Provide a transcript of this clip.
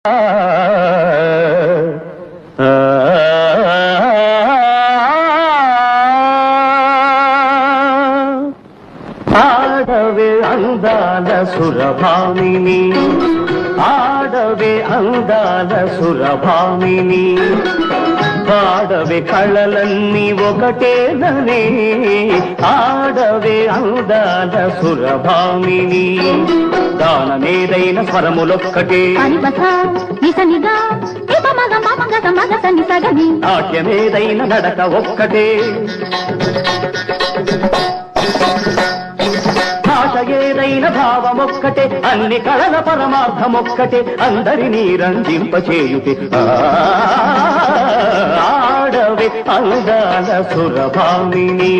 ఆడవే అందాల సురభామిని, ఆడవే అందాల సురభామిని, ఆడవే కళలన్నీ ఒకటేననే, ఆడవే అందాల సురభామిని. గానమేదైన స్వరములొక్కటే, నాట్యమేదైన నడక ఒక్కటే, భాష ఏదైన భావమొక్కటే, అన్ని కళల పరమార్థమొక్కటే, అందరినీ రంజింపచేయుటే. ఆడవే అందాల సురభామిని.